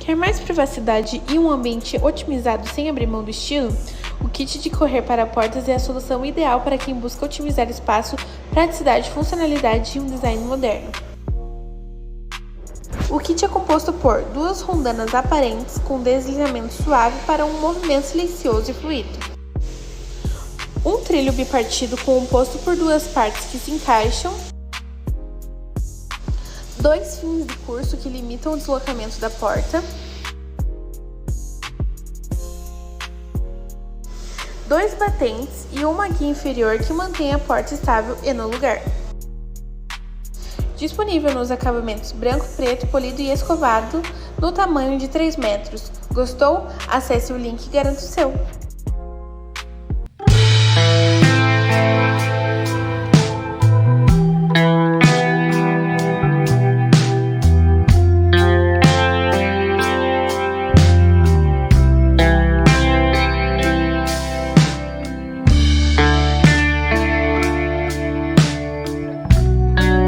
Quer mais privacidade e um ambiente otimizado sem abrir mão do estilo? O kit de correr para portas é a solução ideal para quem busca otimizar espaço, praticidade, funcionalidade e um design moderno. O kit é composto por 2 roldanas aparentes com deslizamento suave para um movimento silencioso e fluido. Um trilho bipartido composto por 2 partes que se encaixam. 2 fins de curso que limitam o deslocamento da porta. 2 batentes e uma guia inferior que mantém a porta estável e no lugar. Disponível nos acabamentos branco, preto, polido e escovado, no tamanho de 3 metros. Gostou? Acesse o link e garanta o seu!